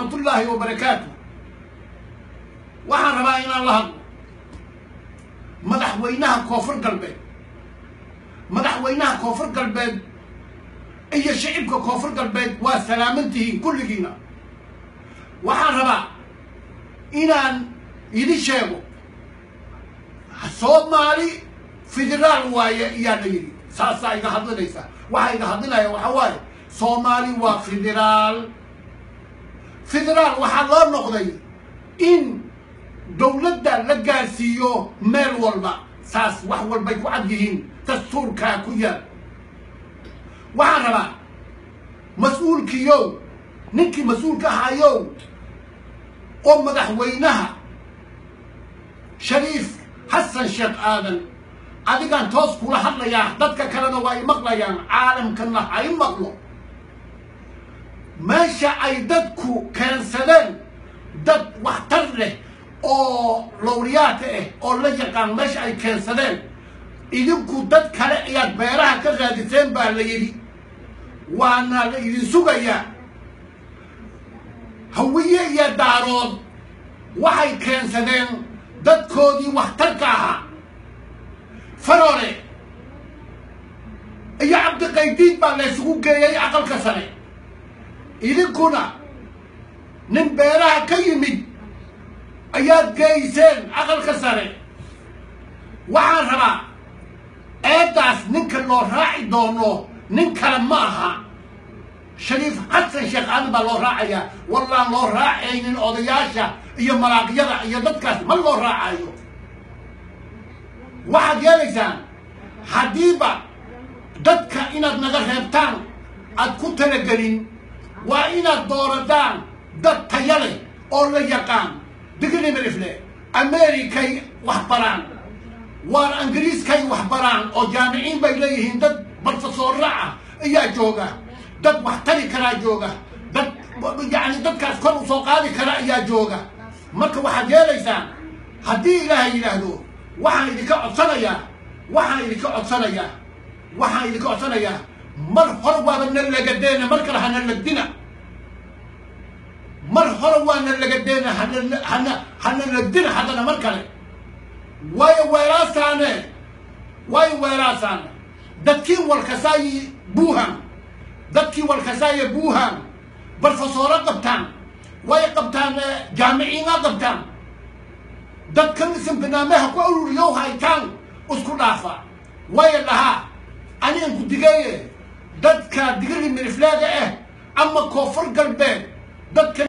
ورحمة الله وبركاته. waxaan rabaa inaan la hadlo madaxweynaha koonfur galbeed iyo shacabka koonfur galbeed waa salaamantihiin kulligiina. waxaan rabaa inaan idin sheego Soomaali federaal waaye iyaa la yidhi saasaa iga hadlinaysa. waxa iga hadlinaya waxa waaye Soomaali waa federaal waxaa loo noqday in dowladda la gaarsiiyo meel walba. saas wax walbay ku cad yihiin dastuurkaa ku yaal. waxaan rabaa mas-uulkiyow ninkii mas-uulka ahayow oo madaxweynaha Shariif Xasan Sheekh Aadan adigaan toos kula hadlayaa, dadka kalena waa ay maqlayaan, caalamkana ha i maqlo. meesha ay dadku keensadeen dad waxtar leh oo lowriyaata oo la yaqaan meesha ay keensadeen, idinku dad kale ayaad beeraha ka raadiseen baa la yidhi. waana la idin sugayaa. hawiye iyo daarood waxay keensadeen dadkoodii waxtarka ahaa. Faroole iyo Cabdiqaydiid baa la isugu geeyay aqalka sare. idinkuna nin beeraha ka yimid ayaad geyseen aqalka sare. waxaan rabaa eedaas ninka loo raaci doono nin kale ma aha Shariif Xasan Sheekh Aadan baa loo raacayaa. wallaan loo raacaynin odayaasha iyo malaaqyada iyo dadkaas ma loo raacayo. waxaad yeelaysaan haddiiba dadka inaad naga reebtaan aad ku talagelin, waa inaad doorataan dad taya leh oo la yaqaan. digni mirifle Amerikay wax baraan, waar Ingiriiskay wax baraan oo jaamiciin bay leeyihiin. dad barfasoorra ah ayaa jooga, dad wax tari karaa jooga, dad yani dadkaas kor u soo qaadi kara ayaa jooga. marka waxaad yeelaysaan haddii ilaahay yidhaahdo waxaan idinka codsanayaa mar hore waaba na lagadeena, mar kale hana lagdina. mar hore waana lagadeena hana lagdina haddana mar kale. waayo weeraasaane dadkii walkasaaye buuhan barfasooro qabtaan, way qabtaan jaamiciina qabtaan. dadkan isin barnaamijha ku ururiyo haytaan isku dhaafa. way dhahaa anigan ku digaye dadka digri mirifleega ama koonfur galbeed dadka